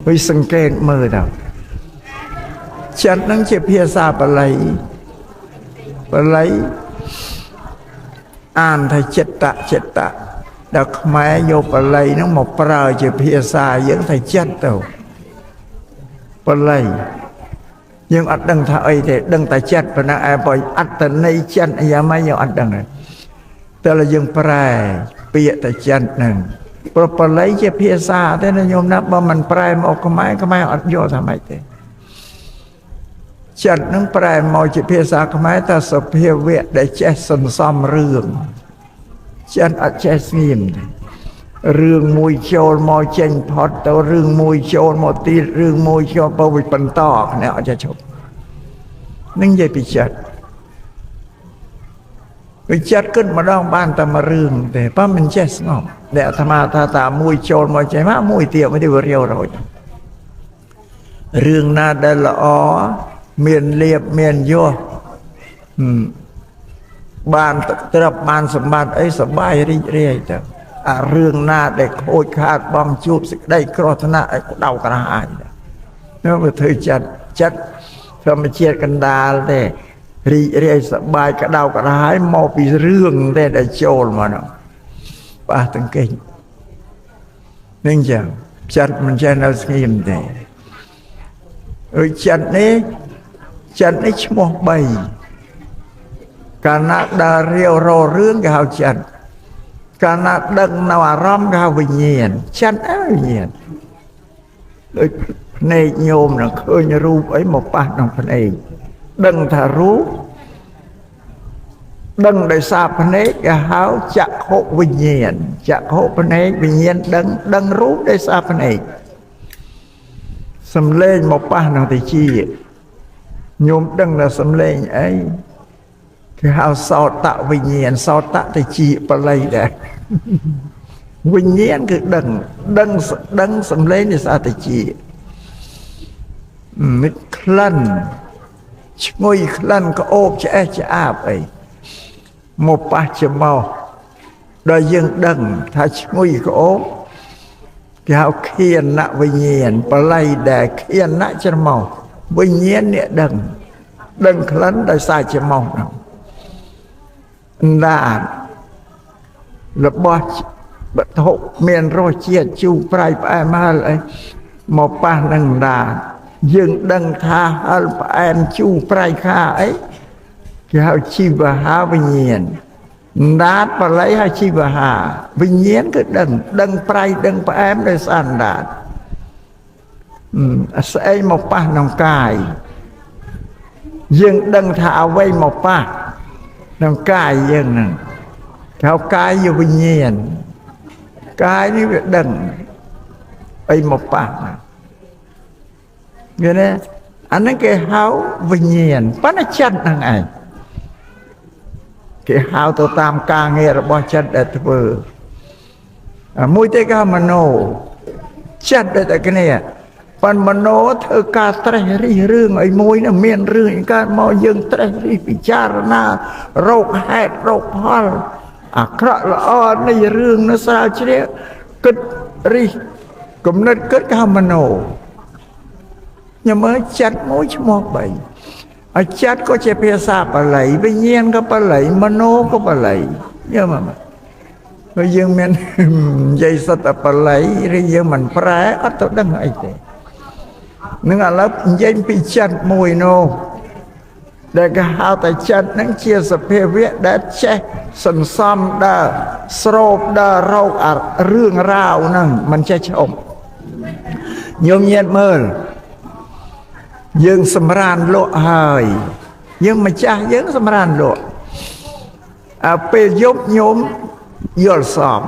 วิสังเกตมือเราจัดนั่งเจ็บเพียซาปะไหลอ่านไทยเจตะดักไม้โยปะไหลนั่งหมกปลาเจ็บเพียซายังไทยจัดเต่าปะไหลยังอัดดังท่าไอเด็ดดังแต่จัดปนะไอ้ปอยอัดแต่ในจัดยังไม่ยังอัดดังเลยแต่ละยังปลายเปียแต่จัดหนึ่งปะปะไหลเจ็บเพียซาแต่นายโยมนับว่ามันปลายมาออกไม้อัดโยทำไมเตจัดนั่งแปลมอจิเพศาขมายตาสเพียเวะได้แจสนซ้ำเรื่องจัดอัจฉริยะเรื่องมวยโจรมอเจนพอดตัวเรื่องมวยโจรมอตีเรื่องมวยโจรประวิปันตอกเนี่ยอาจจะชมนั่งใหญ่ปิจัดไปจัดขึ้นมาดองบ้านตามาเรื่องแต่ป้ามันแจสงบแต่ธรรมะตามวยโจรมอใจมามวยเตี้ยไม่ได้เรียวเราเรื่องน่าได้ละอ๋อเมียนเรียบเมียนโยบ้านตรับบ้านสมบัติไอ้สบายเรื่อยแต่เรื่องหน้าได้โคตรขาดบอมจูบได้ครอธนาไอ้เดากระหายเนี่ยเมื่อเธอจัดธรรมเชียกันดาเลยเรื่อยสบายกระเดากระหายมอปีเรื่องได้โจรมาเนาะป้าตั้งเก่งนี่จังจัดมันจะน่าสกิมเดจัดนี้ชั่วโมงใบการนักดาเรียวรอเรื่องกับเขาจัดการนักดังนาวารำกับวิญญาณจัดวิญญาณเลยในโยมนะเคยรู้ไอ้หมกป่าน้องพันเองดังถ้ารู้ดังได้ทราบพันเอกกับเขาจะโควิญญาณจะโคพันเอกวิญญาณดังรู้ได้ทราบพันเอกสำเร็จหมกป่าน้องติชีโยมดังlà sấm lên ấy cái hào sao tạo vinh nhiên sao tạo thì chị bà lấy đấy vinh nhiên cứ đằng sấm lên thì sao thì chị mít khăn ngôi khăn có ốp cho áp ấy một ba chấm màu đời dương đằng thay ngôi có ốp cái hào khiên nạ vinh nhiên bà lấy để khiên nạ cho màu vinh nhiên nè đừng khấn đại sai chỉ mong nào là bỏ bật hộ miền rồi chia chu prai phải mà lại một ba đừng là dừng đừng tha em chu prai kha ấy cái chi và ha vinh nhiên đát và lấy hai chi và hà vinh nhiên cứ đừng prai đừng phải em để san đát sẽ một ba nòng cài dương đừng thả vây một ba nòng cài dương nè tháo cài vô vinh nhiên cài như việc đừng vây một ba nghe nè anh ấy cái háo vinh nhiên bắt nó chân thằng này cái háo tôi tam ca nghe là bao chân để vừa mũi tay ca mà nổ chân để tại cái nàyปันมโนเธอกาตระรีเรื่องไอ้มวยน่ะเมียนเรื่องการมอยังตระรีพิจารณาโรคแหดโรคพอลอักขระละอ่อนในเรื่องนั้นสาวเชี่ยกึศรีกำเนิดกึศกามโนยังเมื่อจัดมวยชั่วโมงไปจัดก็จะเพียซาปะไหลไปเยียนก็ปะไหลมโนก็ปะไหลเยอะมากก็ยังเมียนใจสัตว์ปะไหลหรือยังมันแปรอัตดังไอ้เตนึกอะไรยังพิจัดมวยโนแต่ก็หาแต่จัดนั่งเชียร์สเปเวะได้เช็สันซ้ำได้สโลบได้เราเรื่องราวนั่นมันจะชมโยมเย็นเมื่อยังสำราญโลหายยังมาจ้ายังสำราญโลไปยบโยมยอดสอบ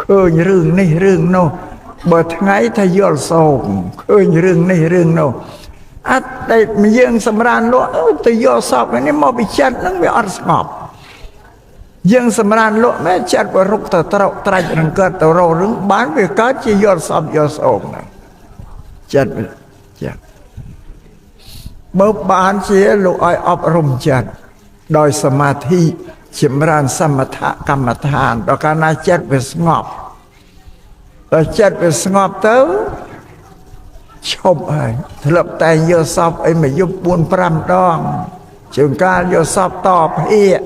เคยเรื่องนี่เรื่องโนบทไงทายอดสอบเคยเรื่องนี่เรื่องโนแต่มียังสำราญโลแต่ยอดสอบนี่มอบิจัดนั่งไปอัดสอบยังสำราญโลแม่จัดว่ารุกตะเตาไตรรังเกิดตะโรเรื่องบ้านไปก็จะยอดสอบยอดสอบนะจัดเมื่อบ้านเสียลูกอ้อยอบรมจัดโดยสมาธิชิมรานสมถกรรมฐานต่อการน่าจัดไปสงบต่อจัดไปสงบเต้า ឈប់ហើយធ្លាប់តែយកសពអីមកយប់4 5 ដងជាងការយកសពតភ្នាក់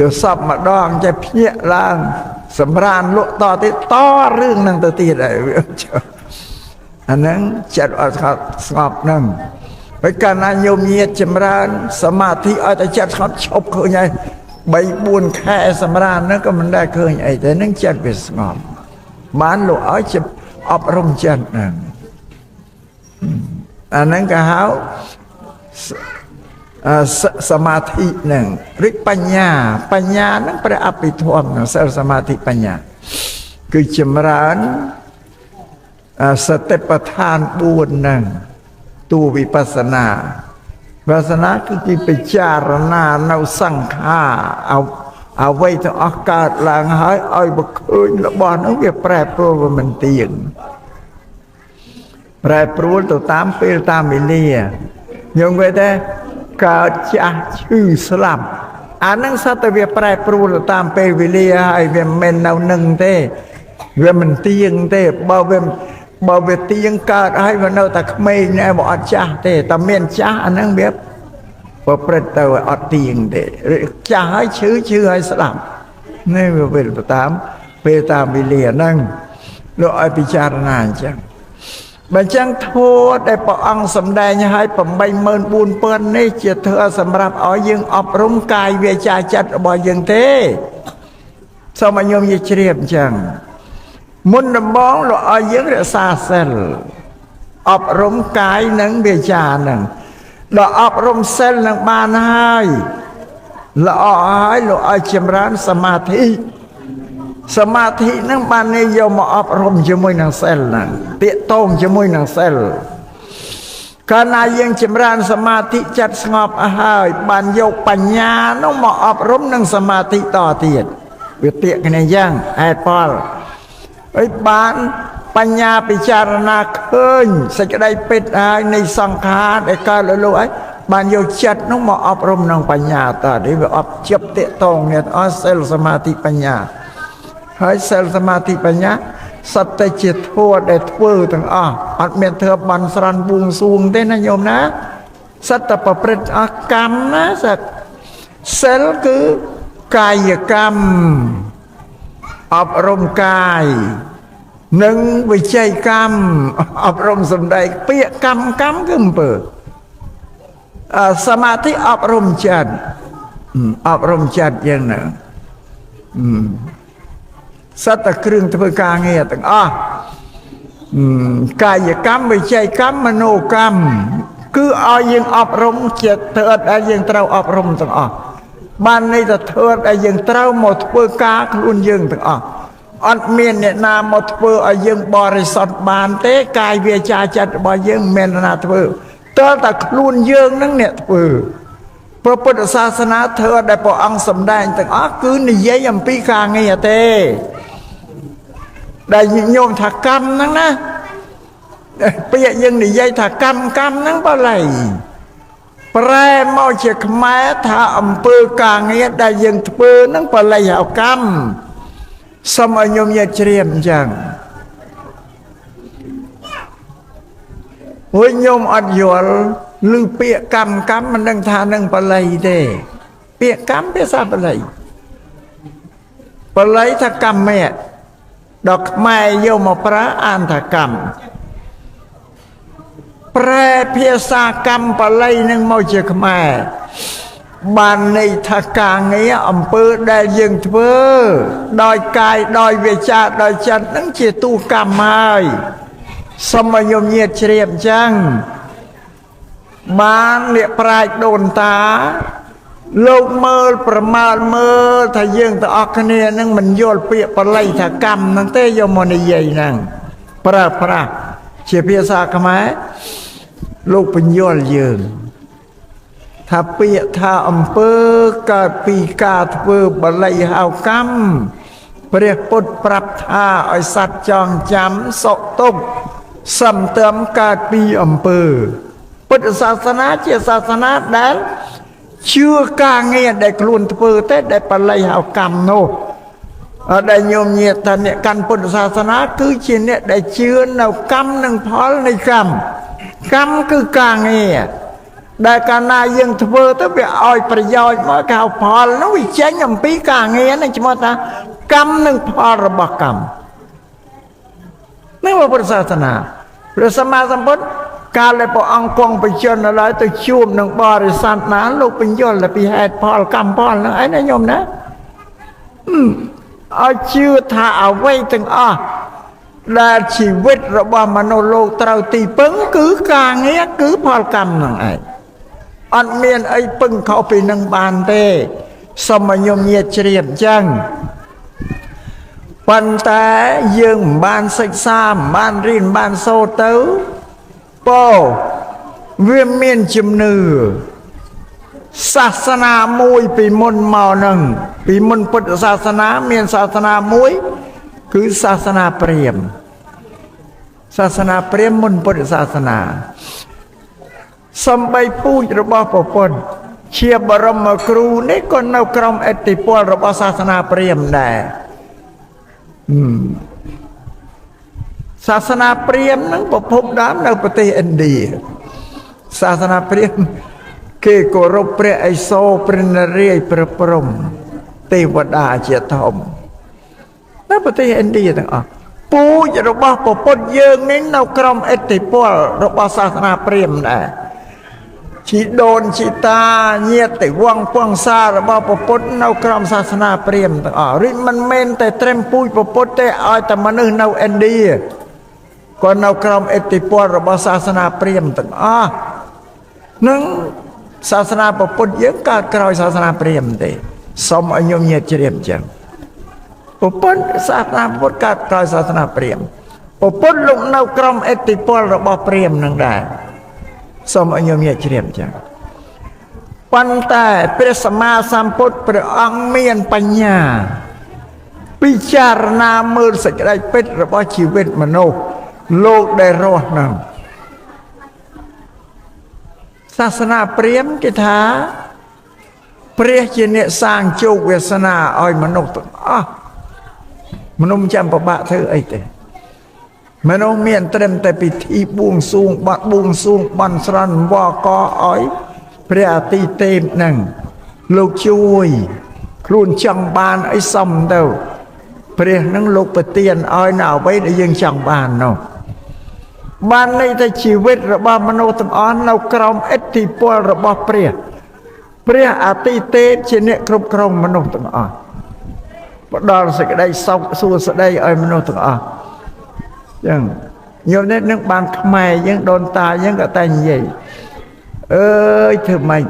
យកសពម្ដងចេះភ្ញាក់ឡើងសម្រានលក់តទៀតតរឿងហ្នឹងទៅទៀតហើយអាហ្នឹងចិត្តអត់ស្ងប់ហ្នឹងហើយកាលណាញោមញាតចម្រើនសមាធិឲ្យតែចិត្តស្ងប់ឈប់ឃើញហើយ3 4 ខែសម្រានហ្នឹងក៏មិនដែលឃើញអីទេហ្នឹងចិត្តវាស្ងប់បានលោកឲ្យអប់រំចិត្តហ្នឹងអាហ្នឹងក៏ហៅសមាធិហ្នឹងឬបញ្ញាហ្នឹងព្រះអភិធម្មហ្នឹងសិលសមាធិបញ្ញាគឺចម្រើនសតិប្បដ្ឋាន4ហ្នឹងទូវិបស្សនាវិបស្សនាគឺពិចារណានៅសង្ខារអ្វីទាំងអស់កើតឡើងហើយឲ្យបើឃើញរបស់នោះវាប្រែប្រួលវាមិនទៀងប្រែប្រួលទៅតាមពេលតាមវេលាញោមវិញទេកើតចាស់ឈឺស្លាប់អានឹងសត្វតែវាប្រែប្រួលទៅតាមពេលវេលាហើយវាមិនមែននៅនឹងទេវាមិនទៀងទេបើវាទៀងកើតហើយវានៅតែក្មេងណែបើអត់ចាស់ទេតែមានចាស់អានឹងវាប្រព្រឹត្តទៅអត់ទៀងទេចាស់ហើយឈឺហើយស្លាប់នេះវាវិលទៅតាមពេលតាមវេលាហ្នឹងលោកឲ្យពិចារណាអញ្ចឹងបើចឹងធម៌ដែលព្រះអង្គសម្ដែងឲ្យ 84000 នេះជាធម៌សម្រាប់ឲ្យយើងអប់រំកាយវាចាចិត្តរបស់យើងទេសូមឲ្យញោមនិយាយជ្រាបអញ្ចឹងមុនដំបូងលោកឲ្យយើងរក្សាសិលអប់រំកាយនិងវាចានឹងដល់អប់រំសិលនឹងបានហើយល្អហើយលោកឲ្យចម្រើនសមាធិហ្នឹងបាននេះយកមកអប់រំជាមួយនឹងសិលហ្នឹងតាកតងជាមួយនឹងសិលកាលណាយើងចម្រើនសមាធិចិត្តស្ងប់ហើយបានយកបញ្ញានោះមកអប់រំនឹងសមាធិតទៀតវាតាកគ្នាយ៉ាងហេតុផលហើយបានបញ្ញាពិចារណាឃើញសេចក្តីពិតហើយនៃសង្ខារដែលកើតលើលោកហើយបានយកចិត្តនោះមកអប់រំនឹងបញ្ញាតនេះវាអប់ជិបតាកតងនេះអស់សិលសមាធិបញ្ញាហើយសិលសមាធិបញ្ញាសត្វតែជាធម៌ដែលធ្វើទាំងអស់អត់មានធ្វើបន់ស្រន់បួងសួងទេណាញោមណាសត្វតែប្រព្រឹត្តអស់កម្មណាសត្វសិលគឺកាយកម្មអប់រំកាយនិងវិច័យកម្មអប់រំសម្ដែងពាក្យកម្មគឺអំពើសមាធិអប់រំចិត្តយ៉ាងណាសត្វតែគ្រឿងធ្វើការងារទាំងអស់កាយកម្មវិច័យកម្មមនោកម្មគឺឲ្យយើងអប់រំចិត្តធ្វើឲ្យយើងត្រូវអប់រំទាំងអស់បានន័យថាធ្វើឲ្យយើងត្រូវមកធ្វើការខ្លួនយើងទាំងអស់អត់មានអ្នកណាមកធ្វើឲ្យយើងបរិសុទ្ធបានទេកាយវាចាចិត្តរបស់យើងមិនមែនណាធ្វើតើតែខ្លួនយើងនឹងអ្នកធ្វើព្រះពុទ្ធសាសនាធ្វើដែលព្រះអង្គសម្ដែងទាំងអស់គឺនិយាយអំពីការងារទេដែលញោមថាកម្មហ្នឹងណាពាក្យយើងនិយាយថាកម្មហ្នឹងបល័យប្រែមកជាខ្មែរថាអំពើការងារដែលយើងធ្វើហ្នឹងបល័យហៅកម្មសូមឲ្យញោមញាតិជ្រាបអញ្ចឹងវិញញោមអត់យល់ឬពាក្យកម្មមិនដឹងថានឹងបល័យទេពាក្យកម្មភាសាបល័យថាកម្មៈដល់ខ្មែរយកមកប្រើអានថាកម្មប្រែភាសាកម្មបល័យនឹងមកជាខ្មែរបានន័យថាការងារអំពើដែលយើងធ្វើដោយកាយដោយវាចាដោយចិត្តនឹងជាទូកម្មហើយសូមឲ្យញោមញាតិជ្រាបអញ្ចឹងបានអ្នកប្រាជ្ញដូនតាលោកមើលប្រមាលមើលថាយើងទាំងអស់គ្នានឹងមិនយល់ពាក្យបល័យថាកម្មហ្នឹងទេយកមកនិយាយហ្នឹងប្រើប្រាស់ជាភាសាខ្មែរលោកបញ្យល់យើងថាពាក្យថាអំពើកើតពីការធ្វើបល័យហៅកម្មព្រះពុទ្ធប្រាប់ថាឲ្យសត្វចងចាំសុខទុក្ខសំទើមកើតពីអំពើពុទ្ធសាសនាជាសាសនាដែលជឿការងារដែលខ្លួនធ្វើទេដែលបល័យហៅកម្មនោះ ở đây nhôm nhiệt thànhเนี่ยกันพุทธศาสนาคือជាអ្នកដែលជឿនៅកម្មនិងផលនៃកម្មគឺការងារដែលកាលណាយើងធ្វើទៅវាឲ្យប្រយោជន៍មកកៅផលនោះវាចេញអំពីការងារនឹងឈ្មោះថាកម្មនិងផលរបស់កម្មនេះពុទ្ធសាសនាព្រះសម្មាសម្ពុទ្ធកាលដែលព្រះអង្គគង់បញ្ជនឡើយទៅជួបនឹងបរិស័ទណាលោកបញ្យល់ពីហេតុផលកម្មផលនឹងឯណាញោមណាឲ្យជឿថាអ្វីទាំងអស់ដែលជីវិតរបស់មនុស្សលោកត្រូវទីពឹងគឺការងារគឺផលកម្មនឹងឯងអត់មានអីពឹងខុសពីនឹងបានទេសូមឲ្យញោមញាតជ្រាបចឹងប៉ុន្តែយើងមិនបានសិក្សាមិនបានរៀនបានសូត្រទៅពោវាមានជំនឿសាសនាមួយពីមុនមកនឹងពីមុនពុទ្ធសាសនាមានសាសនាមួយគឺសាសនាព្រាហ្មណ៍សាសនាព្រាហ្មណ៍មុនពុទ្ធសាសនាសំបីពូជរបស់ព្រះពុទ្ធជាបរមគ្រូនេះក៏នៅក្រោមឥទ្ធិពលរបស់សាសនាព្រាហ្មណ៍ដែរសាសនាព្រាហ្មណ៍នឹងប្រភពដើមនៅប្រទេសឥណ្ឌាសាសនាព្រាហ្មណ៍គេគោរពព្រះឥសូរព្រះនរាយណ៍ព្រះព្រហ្មទេវតាជាធំនៅប្រទេសឥណ្ឌាទាំងអស់ពូជរបស់ព្រះពុទ្ធយើងនេះនៅក្រោមឥទ្ធិពលរបស់សាសនាព្រាហ្មណ៍ដែរជីដូនជីតាញាតិវង្សពងសារបស់ព្រះពុទ្ធនៅក្រោមសាសនាព្រាហ្មណ៍ទាំងអស់រីមិនមែនតែត្រឹមពូជព្រះពុទ្ធទេឲ្យតែមនុស្សនៅឥណ្ឌាក៏នៅក្រោមឥទ្ធិពលរបស់សាសនាព្រាហ្មណ៍ទាំងអស់នឹងសាសនាពុទ្ធយើងកើតក្រោយសាសនាព្រាហ្មណ៍ទេសូមឲ្យញោមញាតជ្រាបចឹងពុទ្ធសាសនាពុទ្ធកើតក្រោយសាសនាព្រាហ្មណ៍ពុទ្ធលោកនៅក្រោមឥទ្ធិពលរបស់ព្រាហ្មណ៍នឹងដែរសូមឲ្យញោមញាតជ្រាបចឹងប៉ុន្តែព្រះសម្មាសម្ពុទ្ធព្រះអង្គមានបញ្ញាពិចារណាមើលសេចក្តីពិតរបស់ជីវិតមនុស្សលោកដែលរស់នឹងសាសនាព្រាហ្មណ៍គេថាព្រះជាអ្នកសាងជោគវាសនាឲ្យមនុស្សទាំងអស់មនុស្សចាំពិបាកធ្វើអីទេមនុស្សមានត្រឹមតែពិធីបួងសួងបន់ស្រន់វកឲ្យព្រះអាទិទេពនឹងលោកជួយខ្លួនចង់បានអីសំទៅព្រះនឹងលោកប្រទានឲ្យនៅអ្វីដែលយើងចង់បាននោះបានន័យថាជីវិតរបស់មនុស្សទាំងអស់នៅក្រោមឥទ្ធិពលរបស់ព្រះអាទិទេពជាអ្នកគ្រប់គ្រងមនុស្សទាំងអស់ផ្ដល់សេចក្តីសុខសួស្តីឲ្យមនុស្សទាំងអស់ចឹងញោមនេះនឹងបានខ្មែរយើងដូនតាយើងក៏តែនិយាយអើយធ្វើម៉េច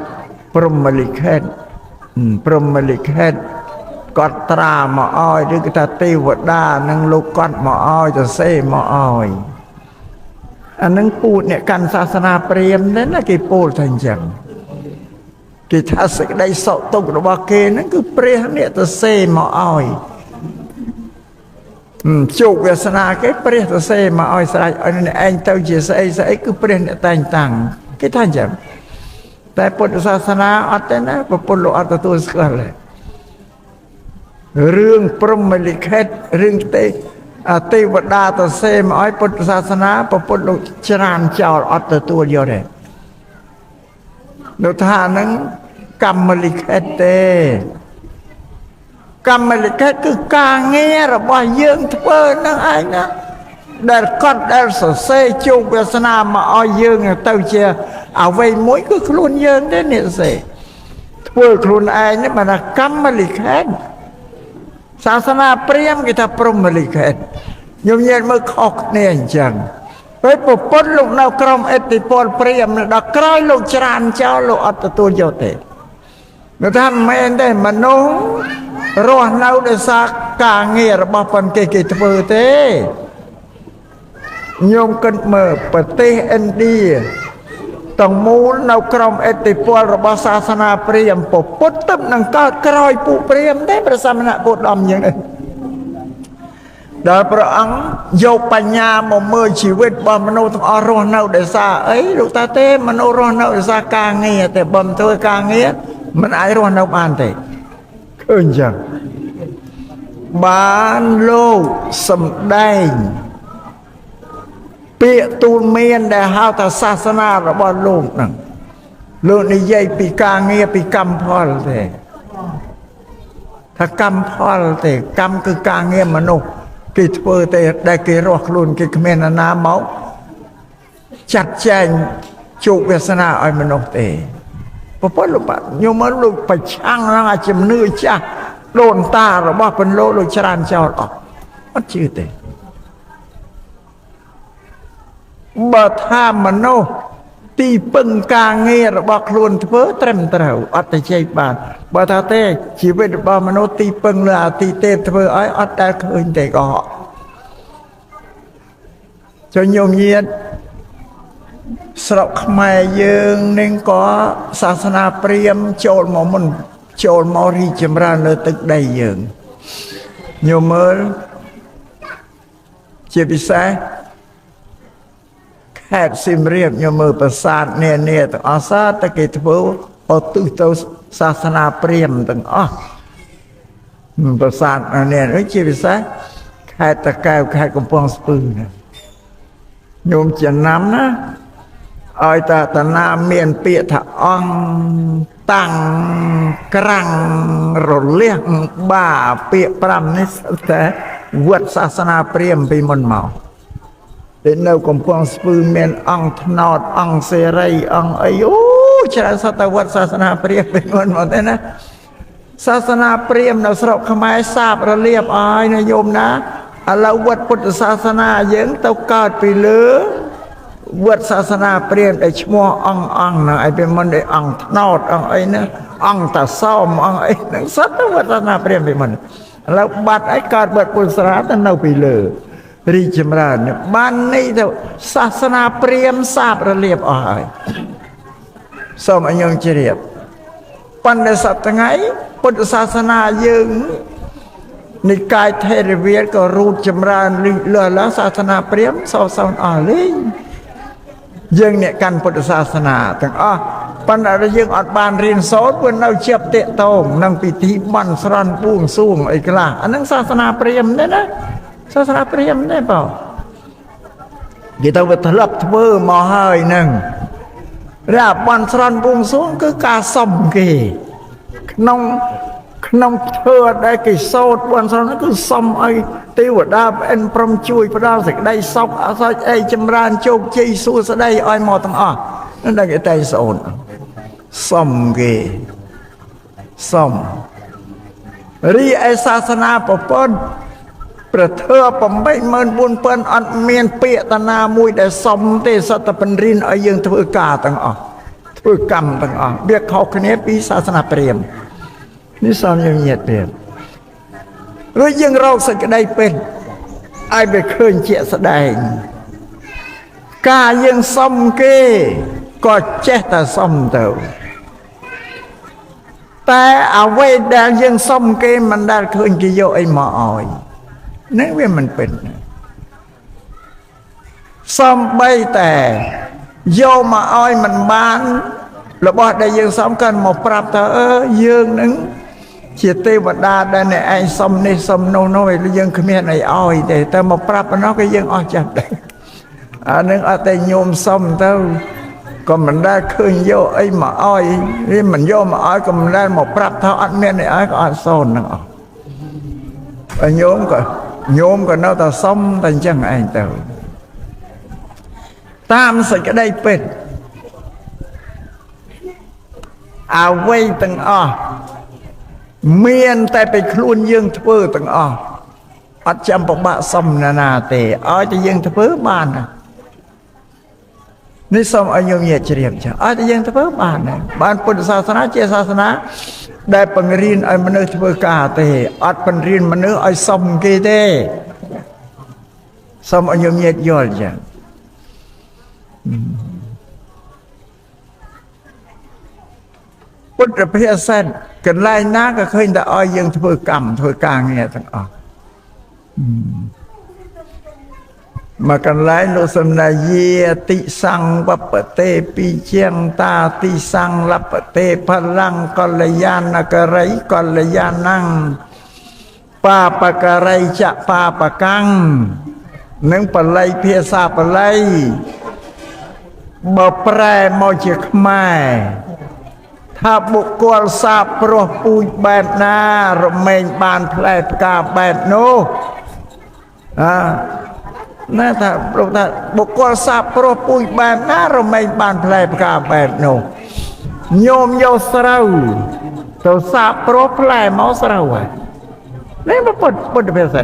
ព្រហ្មលិខិតគាត់ត្រាមកឲ្យឬក៏ថាទេវតានឹងលោកគាត់មកឲ្យទៅសេមកឲ្យអានឹងពូជអ្នកកាន់សាសនាព្រាហ្មណ៍ហ្នឹងណាគេពោលថាអញ្ចឹងគេថាសេចក្តីសុខទុក្ខរបស់គេហ្នឹងគឺព្រះអ្នកទៅសេមកឲ្យជោគវាសនាគេព្រះទៅសេមកឲ្យស្រេចឲ្យអ្នកឯងទៅជាស្អីគឺព្រះអ្នកតែងតាំងគេថាអញ្ចឹងតែពុទ្ធសាសនាអត់ទេណាព្រះពុទ្ធលោកអត់ទទួលស្គាល់ទេរឿងព្រហ្មលិខិតរឿងទេវតាទៅសេមកឲ្យពុទ្ធសាសនាព្រះពុទ្ធលោកច្រានចោលអត់ទទួលយកទេលោកថាហ្នឹងកម្មលិខិតទេកម្មលិខិតគឺការងាររបស់យើងធ្វើនឹងឯងណាដែលគាត់ដែលសរសេរជោគវាសនាមកឲ្យយើងទៅជាអ្វីមួយគឺខ្លួនយើងទេអ្នកសេធ្វើខ្លួនឯងនេះបានថាកម្មលិខិតសាសនាព្រាហ្មណ៍គេថាព្រហ្មលិខិតញោមញាតមើលខុសគ្នាអញ្ចឹងពេលពុទ្ធលោកនៅក្រោមឥទ្ធិពលព្រាហ្មណ៍ដល់ក្រោយលោកច្រានចោលលោកអត់ទទួលយកទេគេថាមិនមែនទេមនុស្សរស់នៅដោយសារការងាររបស់ប៉ុនគេធ្វើទេញោមគិតមើលប្រទេសឥណ្ឌាទាំងមូលនៅក្រោមឥទ្ធិពលរបស់សាសនាព្រាហ្មណ៍ពុទ្ធទឹកនឹងកើតក្រោយពួកព្រាហ្មណ៍ទេព្រះសមណពុទ្ធដំយ៉ាងនេះដល់ព្រះអង្គយកបញ្ញាមកមើលជីវិតរបស់មនុស្សទាំងអស់រស់នៅដោយសារអីលោកតាទេមនុស្សរស់នៅដោយសារការងារតែបើមិនធ្វើការងារមិនអាចរស់នៅបានទេឃើញចឹង បានលោកសំដែងពាក្យទូលមានដែលហៅថាសាសនារបស់លោកហ្នឹងលោកនិយាយពីការងារពីកម្មផលទេថាកម្មផលទេកម្មគឺការងារមនុស្សគេធ្វើទេដែលគេរស់ខ្លួនគេគ្មានណាមកចាត់ចែងជោគវាសនាឲ្យមនុស្សទេប្រពន្ធលោកបាទញោមមើលលោកប្រឆាំងនឹងអាជំនឿចាស់ដូនតារបស់ពន្លោលោកច្រើនចោលអស់អត់ជឿទេបើថាមនុស្សទីពឹងការងាររបស់ខ្លួនធ្វើត្រឹមត្រូវអត់ទៅជ័យបានបើថាទេជីវិតរបស់មនុស្សទីពឹងលើអាទិទេពធ្វើឲ្យអត់ដែលឃើញទេក៏ចូលញោមញាតស្រុកខ្មែរយើងនឹងក៏សាសនាព្រាហ្មណ៍ចូលមកមុនចូលមករីចម្រើនលើទឹកដីយើងញោមមើលជាពិសេសខេត្តសៀមរាបញោមមើលប្រាសាទនានាទាំងអស់សាតែគេធ្វើឧទ្ទិសទៅសាសនាព្រាហ្មណ៍ទាំងអស់ប្រាសាទនានាជាពិសេសខេត្តតាកែវខេត្តកំពង់ស្ពឺណាញោមចំណាំណាឲ្យតាណាមានពាក្យថាអង្គតាំងក្រាំងរលះបាពាក្យ5នេះតែវត្តសាសនាព្រាហ្មណ៍ពីមុនមកដែលនៅកំពង់ស្ពឺមានអង្គថ្នោតអង្គសេរីអង្គអីអូច្រើនសតវត្តសាសនាព្រាហ្មណ៍ពីមុនមកទេណាសាសនាព្រាហ្មណ៍នៅស្រុកខ្មែរសាបរលាបឲ្យណាញោមណាឥឡូវវត្តពុទ្ធសាសនាយើងទៅកើតពីលើវត្តសាសនាព្រាហ្មណ៍ដែលឈ្មោះអង្គហ្នឹងឯពីមុនដែលអង្គថ្នោតអង្គអីណាអង្គតាសោមអង្គអីហ្នឹងសតវត្តសាសនាព្រាហ្មណ៍ពីមុនឥឡូវបាត់អីកើតវត្តពុទ្ធសាសនាទៅនៅពីលើរីចម្រើនបាននេះទៅសាសនាព្រាហ្មណ៍សាបរលាបអស់ហើយសូមអញ្ញងជ្រាបប៉ុន្តែសប្តាហ៍ថ្ងៃពុទ្ធសាសនាយើងនិកាយថេរវាទក៏រូតចម្រើនលើឡើងសាសនាព្រាហ្មណ៍សោសោអស់លេងយើងអ្នកកាន់ពុទ្ធសាសនាទាំងអស់ប៉ុន្តែយើងអត់បានរៀនសូត្រព្រោះនៅជាប់តាកតងនឹងពិធីបន់ស្រន់បួងសួងអីខ្លះអាហ្នឹងសាសនាព្រាហ្មណ៍ទេណាសាសនាព្រាហ្មណ៍ទេបងគេទៅវាធ្លាប់ធ្វើមកហើយហ្នឹងរាបន់ស្រន់បួងសួងគឺការសុំគេក្នុងធ្វើដែលគេសូត្របន់ស្រន់គឺសុំឲ្យទេវតាប្អិនព្រមជួយផ្ដល់សេចក្តីសុខអសច្ចអីចម្រើនជោគជ័យសួស្តីឲ្យមកទាំងអស់នឹងតែគេតែសូត្រសុំគេសុំរីឯសាសនាពុទ្ធព្រះធម៌84000អត់មានពាក្យតាណាមួយដែលសុំទេសតពន្រិនឲ្យយើងធ្វើការទាំងអស់ធ្វើកម្មទាំងអស់វាខុសគ្នាពីសាសនាព្រាហ្មណ៍នេះសូមយើងញាតិព្រាហ្មណ៍រួចយើងរកសេចក្តីពិតឲ្យវាឃើញជាក់ស្ដែងការយើងសុំគេក៏ចេះតែសុំទៅតែអ្វីដែលយើងសុំគេមិនដែលឃើញគេយកអីមកឲ្យនឹងវាមិនពិតសំបីតែយកមកឲ្យមិនបានរបស់ដែលយើងសុំកាន់មកប្រាប់ថាយើងនឹងជាទេវតាដែលអ្នកឯងសុំនេះសុំនោះនោះឯងយើងគ្មានអីឲ្យទេតែមកប្រាប់ប៉ុណ្ណោះក៏យើងអស់ចិត្តដែរអានឹងអត់តែញោមសុំទៅក៏មិនដែលឃើញយកអីមកឲ្យវាមិនយកមកឲ្យក៏មិនដែលមកប្រាប់ថាអត់មានអីឲ្យក៏អត់សូនហ្នឹងអស់ហើយញោមក៏នៅតែសុំតែអញ្ចឹងឯងទៅតាមសេចក្តីពិតអ្វីទាំងអស់មានតែពីខ្លួនយើងធ្វើទាំងអស់អត់ចាំពិបាកសុំណាទេឲ្យតែយើងធ្វើបាននេះសូមឲ្យញោមញាតិជ្រាបចាឲ្យតែយើងធ្វើបានពុទ្ធសាសនាជាសាសនាដែលបង្រៀនឲ្យមនុស្សធ្វើការទេអត់បង្រៀនមនុស្សឲ្យសុំគេទេសូមឲ្យញោមញាតិយល់ចាពុទ្ធភាសាកន្លែងណាក៏ឃើញតែឲ្យយើងធ្វើកម្មធ្វើការងារទាំងអស់មកកន្លែងលោកសំណាយាតិសង្វបតេពីជាងតាតិសង្លបតេផលੰកល្យានករិយកល្យាណੰ បាបការ័យចបាបកាំងនឹងបល័យភាសាបល័យបើប្រែមកជាខ្មែរថាបុគ្គលសាបព្រោះពូជបែបណារមែងបានផ្លែផ្កាបែបនោះណាថាព្រោះថាបុគ្គលសាបព្រោះពូជបែបណារមែងបានផ្លែផ្កាបែបនោះញោមយកស្រូវទៅសាបព្រោះផ្លែមកស្រូវហើយនេះពុទ្ធភាសា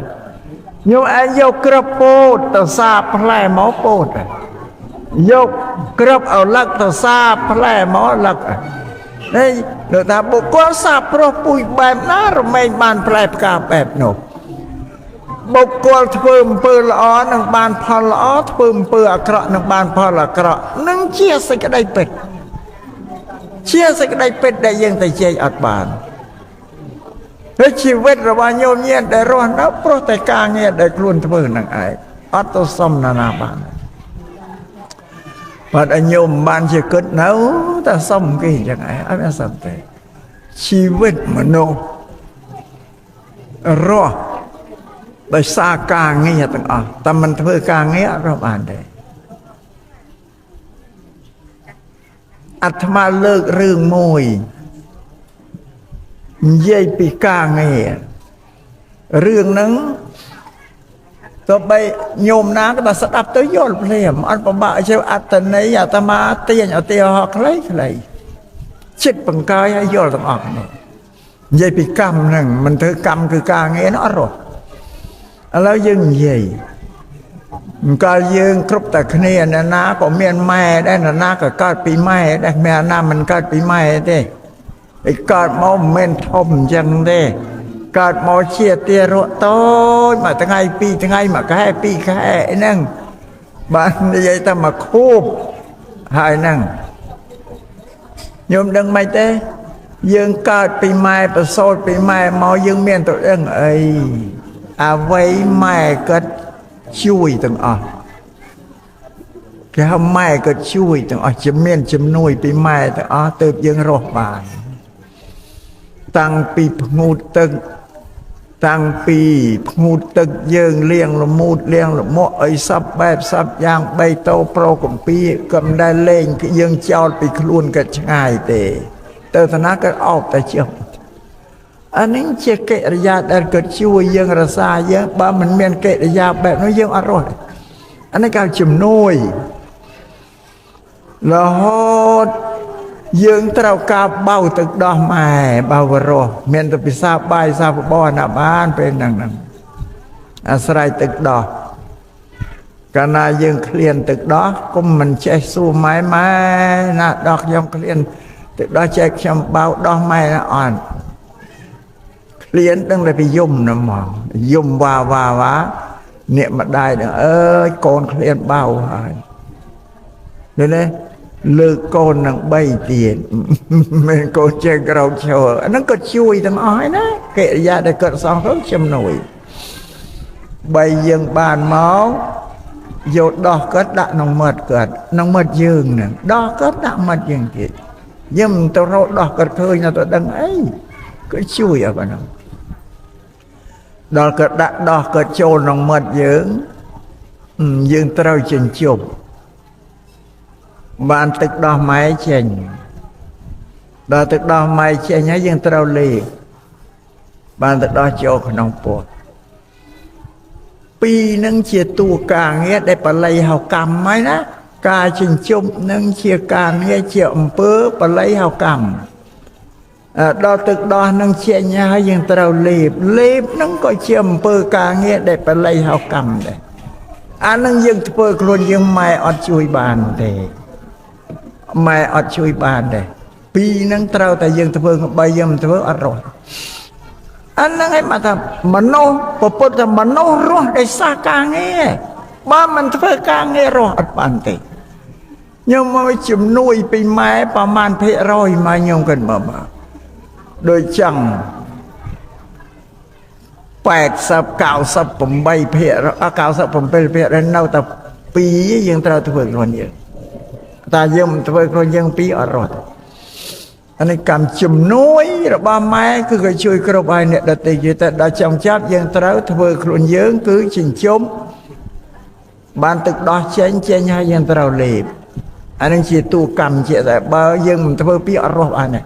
ញោមឯងយកក្របពោតទៅសាបផ្លែមកពោតយកក្របឪលឹកទៅសាបផ្លែមកលឹកនេះលោកថាបុគ្គលសាបព្រោះពូជបែបណារមែងបានផ្លែផ្កាបែបនោះបុគ្គលធ្វើអំពើល្អនឹងបានផលល្អធ្វើអំពើអាក្រក់នឹងបានផលអាក្រក់នឹងជាសេចក្តីពិតជាសេចក្តីពិតដែលយើងទៅជែកអត់បានហើយជីវិតរបស់ញោមញាណដែលរស់នៅព្រោះតែការងារដែលខ្លួនធ្វើនឹងឯងអត់ទៅសុំណាបានបាត់ឲ្យញោមបានជាគិតនៅតែសុំគេចឹងឯងអត់មានសុំទេជីវិតមនុស្សរស់ដោយសារការងារទាំងអស់តែមិនធ្វើការងារអត់រស់បានទេអាត្មាលើករឿងមួយនិយាយពីការងាររឿងហ្នឹងទោះបីញោមណាក៏ស្ដាប់ទៅយល់ភ្លាមអត់ពិបាកជឿអត្តន័យអាត្មាទាញឧទាហរណ៍ខ្លីចិត្តបង្កើយឲ្យយល់ទាំងអស់នេះនិយាយពីកម្មហ្នឹងមិនធ្វើកម្មគឺការងារនោះអត់រស់ឥឡូវយើងនិយាយកាលយើងគ្រប់តែគ្នាអ្នកណាក៏មានម៉ែដែរអ្នកណាក៏កើតពីម៉ែដែរមានអ្នកណាមិនកើតពីម៉ែទេឯកើតមកមិនមែនធំអញ្ចឹងទេកើតមកជាទារកតូចមួយថ្ងៃពីរថ្ងៃមួយខែពីរខែហ្នឹងបាននិយាយតែមកខួបហើយហ្នឹងញោមដឹងមិនទេយើងកើតពីម៉ែប្រសូតពីម៉ែមកយើងមានទៅដឹងអីអ្វីម៉ែគាត់ជួយទាំងអស់គេហៅម៉ែគាត់ជួយទាំងអស់ជាមានជំនួយពីម៉ែទាំងអស់ទើបយើងរស់បានតាំងពីភ្ងូតទឹកតាំងពីភ្ងូតទឹកយើងលាងលមូតលាងលមកអីសពបែបសពយ៉ាងបីតោប្រកំពីក៏មិនដែលលេងយើងចោលពីខ្លួនក៏ឆ្ងាយទេទៅឋានៈក៏អោបតែចុះអានេះជាកិរិយាដែលគាត់ជួយយើងរសាយើងបើមិនមានកិរិយាបែបនោះយើងអត់រស់អានេះគេជំនួយរហូតយើងត្រូវការបៅទឹកដោះម៉ែបៅរស់មានតែពិសាបាយសាបបណាបានពេលហ្នឹងអាស្រ័យទឹកដោះកាលណាយើងឃ្លានទឹកដោះគុំមិនចេះសួរម៉ែណាដោះខ្ញុំឃ្លានទឹកដោះចេះខ្ញុំបៅដោះម៉ែអត់ឃ្លានដឹងតែពីយំណាហ្មងយំវ៉ាអ្នកម្ដាយនឹងអើយកូនឃ្លានបៅហើយនេះលើកកូននឹង3ទៀតមិនកូនចេះក្រោកឈរអាហ្នឹងក៏ជួយទាំងអស់ហើយណាកិរិយាដែលគាត់សងទៅជំនួយ3យើងបានមកយកដោះគាត់ដាក់ក្នុងមាត់គាត់ក្នុងមាត់យើងហ្នឹងដោះគាត់ដាក់មាត់យើងទៀតយើងមិនទៅរកដោះគាត់ឃើញទៅដឹងអីគាត់ជួយអត់ហ្នឹងដល់គាត់ដាក់ដោះគាត់ចូលក្នុងមាត់យើងត្រូវចិញ្ចប់បានទឹកដោះម៉ែចេញដល់ទឹកដោះម៉ែចេញហើយយើងត្រូវលេបបានទឹកដោះចូលក្នុងពោះពីរនឹងជាតួការងារដែលបល័យហៅកម្មហើយណាការចិញ្ចឹមនឹងជាការងារជាអំពើបល័យហៅកម្មដល់ទឹកដោះនឹងចេញហើយយើងត្រូវលេបនឹងក៏ជាអំពើការងារដែលបល័យហៅកម្មដែរអានឹងយើងធ្វើខ្លួនយើងម៉ែអត់ជួយបានទេម៉ែអត់ជួយបានដែរពីរហ្នឹងត្រូវតែយើងធ្វើបីយើងមិនធ្វើអត់រស់អាហ្នឹងឯងមកថាមនុស្សពុទ្ធថាមនុស្សរស់ដោយសារការងារបើមិនធ្វើការងាររស់អត់បានទេខ្ញុំមកជំនួយពីម៉ែប្រមាណភាគរយមកខ្ញុំគិតមកដូចចឹង80 98ភាគ97%នៅតែ2យើងត្រូវធ្វើខ្លួនយើងតែយើងមិនធ្វើខ្លួនយើងពីរអត់រត់ អានេះកម្មជំនួយរបស់ម៉ែគឺក៏ជួយគ្រប់ឲ្យអ្នកដទៃទៀតតែដល់ចង់ចាប់យើងត្រូវធ្វើខ្លួនយើងគឺចិញ្ចឹមបានទឹកដោះចេញឲ្យយើងត្រូវលេបអានឹងជាទូកម្មជាតែបើយើងមិនធ្វើពីអត់រស់បានទេ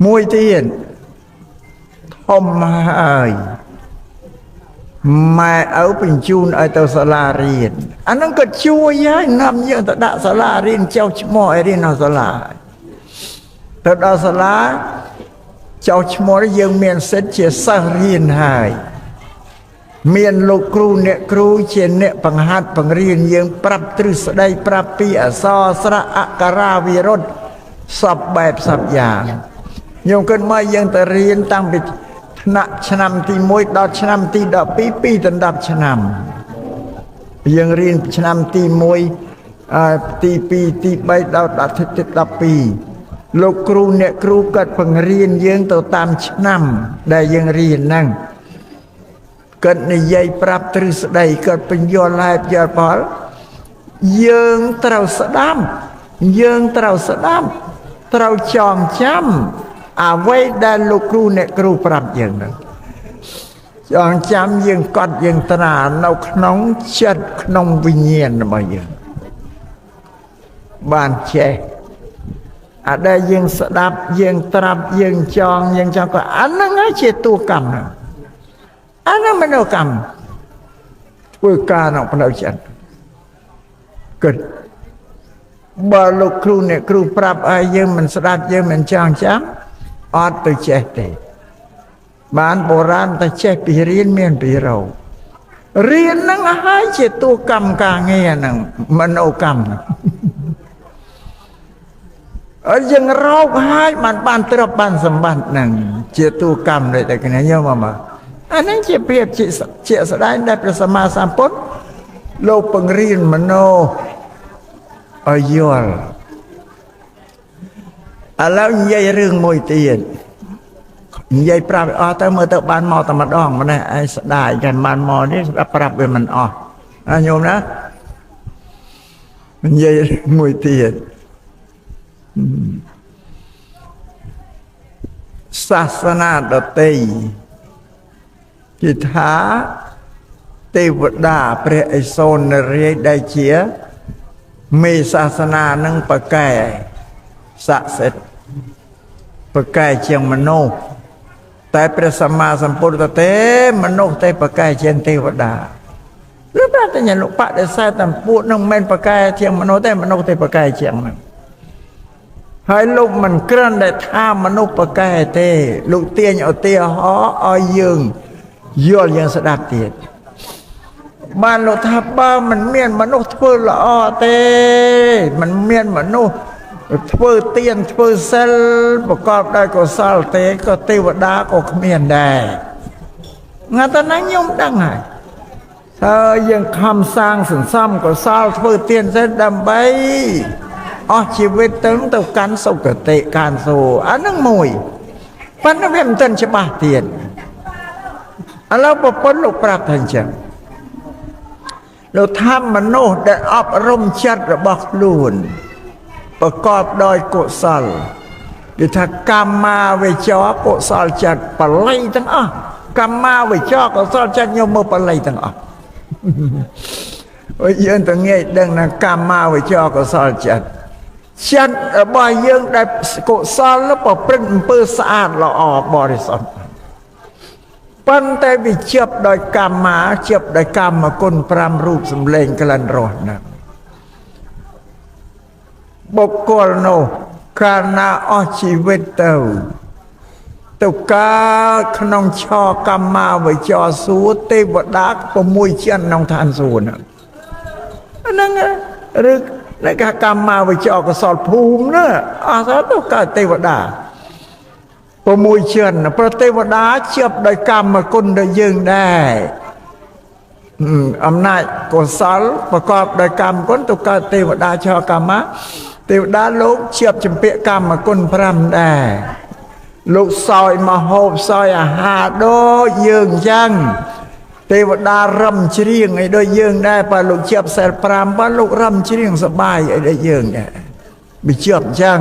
មួយទៀតធំហើយម៉ែឪបញ្ជូនឲ្យទៅសាលារៀនអានឹងក៏ជួយហើយនាំយើងទៅដាក់សាលារៀនចៅឈ្មោះឲ្យរៀននៅសាលាទៅដល់សាលាចៅឈ្មោះយើងមានសិទ្ធិជាសិស្សរៀនហើយមានលោកគ្រូអ្នកគ្រូជាអ្នកបង្ហាត់បង្រៀនយើងប្រាប់ទ្រឹស្ដីប្រាប់ពីអក្សរស្រៈអក្ខរាវិរុទ្ធសពបែបសពយ៉ាងខ្ញុំគិតមកយើងទៅរៀនតាំងពីថ្នាក់ឆ្នាំទី1ដល់ឆ្នាំទី12 2ដល់10ឆ្នាំយើងរៀនឆ្នាំទី1ទី2ទី3ដល់ទី12លោកគ្រូអ្នកគ្រូគាត់បង្រៀនយើងទៅតាមឆ្នាំដែលយើងរៀនហ្នឹងគាត់និយាយប្រាប់ទ្រឹស្ដីគាត់បញ្យល់ហេតុយល់ផលយើងត្រូវស្ដាប់ត្រូវចងចាំអ្វីដែលលោកគ្រូអ្នកគ្រូប្រាប់យើងហ្នឹងចងចាំយើងកត់យើងត្រានៅក្នុងចិត្តក្នុងវិញ្ញាណរបស់យើងបានចេះអាដែលយើងស្ដាប់យើងត្រាប់យើងចងក៏អាហ្នឹងហើយជាតួកម្មហ្នឹងអាហ្នឹងមនោកម្មធ្វើការក្នុងផ្លូវចិត្តគិតបើលោកគ្រូអ្នកគ្រូប្រាប់ឲ្យយើងមិនស្ដាប់យើងមិនចងចាំអត់ទៅចេះទេបានបុរាណតែចេះពីរៀនមានពីរោរៀនហ្នឹងហើយជាតួកម្មការងារហ្នឹងមនោកម្មអើយើងរោគហើយបានទ្រព្យបានសម្បត្តិហ្នឹងជាតួកម្មដូចតែគ្នាយកមកអាហ្នឹងជាភាពជាស្ដែងដែលព្រះសម្មាសម្ពុទ្ធលោកបង្រៀនមโนឲ្យយល់ឥឡូវនិយាយរឿងមួយទៀតនិយាយប្រាប់អស់ទៅមើលទៅបានមកតែម្ដងម្នេះឯងស្ដាយกันបានមកនេះស្ដាប់ប្រាប់វាមិនអស់ញោមណានិយាយមួយទៀតសាសនាដតីគេថាទេវតាព្រះឥសូរនារីដែលជាមេសាសនានឹងប្រកែស័ក្តិសិទ្ធិប្រកែជាងមនុស្សតែព្រះសម្មាសម្ពុទ្ធទេមនុស្សទេប្រកែជាងទេវតាឬប្រតិញ្ញានុបដិសេធតែពួកនឹងមិនប្រកែជាងមនុស្សទេមនុស្សទេប្រកែជាងហ្នឹងហើយលោកមិនគ្រាន់តែថាមនុស្សប្រកែទេលោកទាញឧទាហរណ៍ឲ្យយើងយល់យើងស្ដាប់ទៀតបានលោកថាបើមិនមានមនុស្សធ្វើល្អទេមិនមានមនុស្សធ្វើទានធ្វើសិលប្រកបដោយកុសលទេក៏ទេវតាក៏គ្មានដែរងាត់តែណាខ្ញុំដឹងហើយហើយយើងខំសាងសន្សំកុសលធ្វើទានសិលដើម្បីអស់ជីវិតទៅកាន់សុគតិកានសួគ៌អានឹងមួយប៉ុន្តែវាមិនទាន់ច្បាស់ទៀតឥឡូវប្រពន្ធលោកប្រាប់ថាអញ្ចឹងលោកថាមនុស្សដែលអប់រំចិត្តរបស់ខ្លួនប្រកបដោយកុសលគេថាកម្មាវិជ្ជាកុសលចិត្តបល័យទាំងអស់កម្មាវិជ្ជាកុសលចិត្តខ្ញុំមើលបល័យទាំងអស់អូយើងទៅងាយដឹងថាកម្មាវិជ្ជាកុសលចិត្តរបស់យើងដែលកុសលប្រព្រឹត្តអំពើស្អាតល្អបរិសុទ្ធប៉ុន្តែវាជាប់ដោយកម្មាជាប់ដោយកម្មគុណ5រូបសម្លេងក្លិនរសហ្នឹងបុគ្គលនោះកាលណាអស់ជីវិតទៅកើតក្នុងឆកម្មាវិជ្ជាសួគ៌ទេវតា6ជាន់ក្នុងឋានសួគ៌ហ្នឹងហ្នឹងឬនៃកម្មាវិជ្ជាកុសលភូមិណាអស់ទៅកើតទេវតា6ជាន់ប្រទេវតាជាប់ដោយកម្មគុណដូចយើងដែរអំណាចកុសលប្រកបដោយកម្មគុណទៅកើតទេវតាឆកម្មាទេវតាលោកជាប់ចម្ពាក់កម្មគុណ5ដែរលោកសោយមហូបសោយអាហារដូចយើងអញ្ចឹងទេវតារំច្រៀងឲ្យដូចយើងដែរបើលោកជាប់សិល5បើលោករំច្រៀងសបាយឲ្យដូចយើងដែរវាជាប់អញ្ចឹង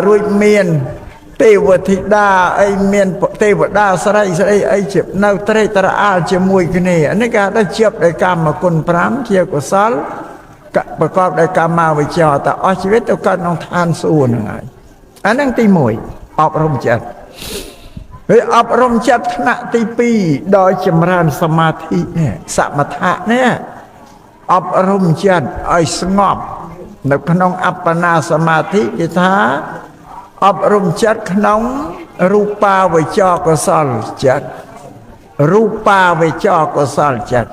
រួចមានទេវធីតាអីមានទេវតាស្រីអីជានៅត្រេកត្រអាលជាមួយគ្នានេះគេថាជាប់ដោយកម្មគុណ5ជាកុសលប្រកបដោយកម្មាវិជ្ជាតែអស់ជីវិតទៅកើតក្នុងឋានសួគ៌ហ្នឹងហើយអាហ្នឹងទី1អប់រំចិត្តហើយអប់រំចិត្តថ្នាក់ទី2ដោយចម្រើនសមាធិនេះសមថៈនេះអប់រំចិត្តឲ្យស្ងប់នៅក្នុងអបណាសមាធិគេថាអប់រំចិត្តក្នុងរូបាវចរកុសលចិត្តរូបាវចរកុសលចិត្ត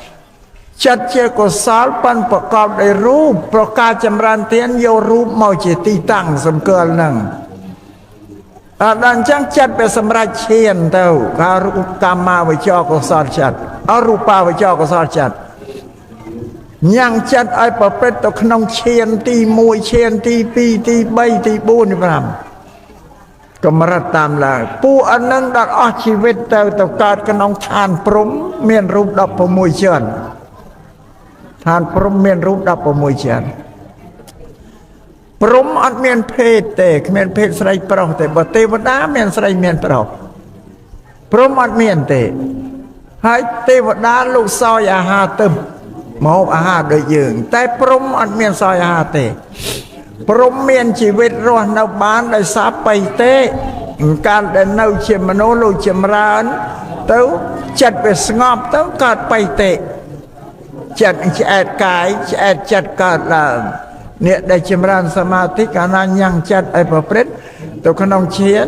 ជាកុសលប៉ុនប្រកបដោយរូបប្រការចម្រើនទានយករូបមកជាទីតាំងសម្គាល់ហ្នឹងដល់អញ្ចឹងចិត្តវាសម្រេចឈានទៅការរូបកម្មាវចរកុសលចិត្តអរូបាវចរកុសលចិត្តញ៉ាំងចិត្តឲ្យប្រព្រឹត្តទៅក្នុងឈានទី1ឈានទី2ទី3ទី4ទី5កម្រិតតាមឡើងពួកអនឹងដល់អស់ជីវិតទៅកើតក្នុងឋានព្រំមានរូប16ជាន់ឋានព្រំមានរូប16ជាន់ព្រំអត់មានភេទទេគ្មានភេទស្រីប្រុសទេបើទេវតាមានស្រីមានប្រុសព្រំអត់មានទេហើយទេវតាលោកសោយអាហារទៅមកអាហារដូចយើងតែព្រំអត់មានសោយអាហារទេព្រំមានជីវិតរស់នៅបានដោយសារបៃតេកាលដែលនៅជាមនុស្សលោកចម្រើនទៅចិត្តវាស្ងប់ទៅកើតបៃតេចិត្តឆ្អែតកាយឆ្អែតចិត្តកើតឡើងអ្នកដែលចម្រើនសមាធិកាលណាញ៉ាំងចិត្តឲ្យប្រព្រឹត្តទៅក្នុងឈាន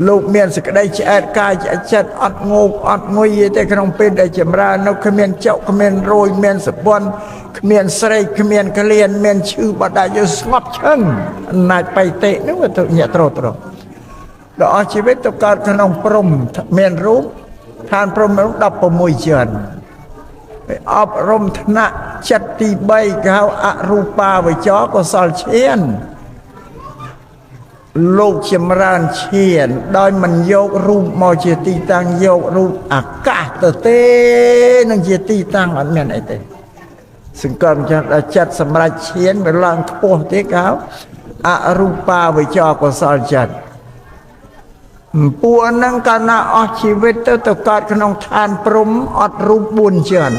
លោកមានសេចក្តីឆ្អែតកាយឆ្អែតចិត្តអត់ងោកអត់ងុយទេក្នុងពេលដែលចម្រើននៅគ្មានចុកគ្មានរោយមានសពន់គ្មានស្រេកគ្មានក្លៀនមានឈឺបដាច់យើងស្ងប់ឈឹងអំណាចបៃតេនោះទៅញាក់ត្រត្រដល់អស់ជីវិតទៅកើតក្នុងព្រំមានរូបឋានព្រំ16ជាន់អប់រំថ្នាក់ចិត្តទី3គេហៅអរូបាវចរកុសលឈានលោកចម្រើនឈានដោយមិនយករូបមកជាទីតាំងយករូបអាកាសទៅទេនឹងជាទីតាំងអត់មានអីទេសង្កត់ចាស់ដល់ចិត្តសម្រាប់ឈានវាឡើងខ្ពស់ទេគេហៅអរូបាវចរកុសលចិត្តពួកហ្នឹងកាលណាអស់ជីវិតទៅកើតក្នុងឋានព្រំអត់រូប4ជាន់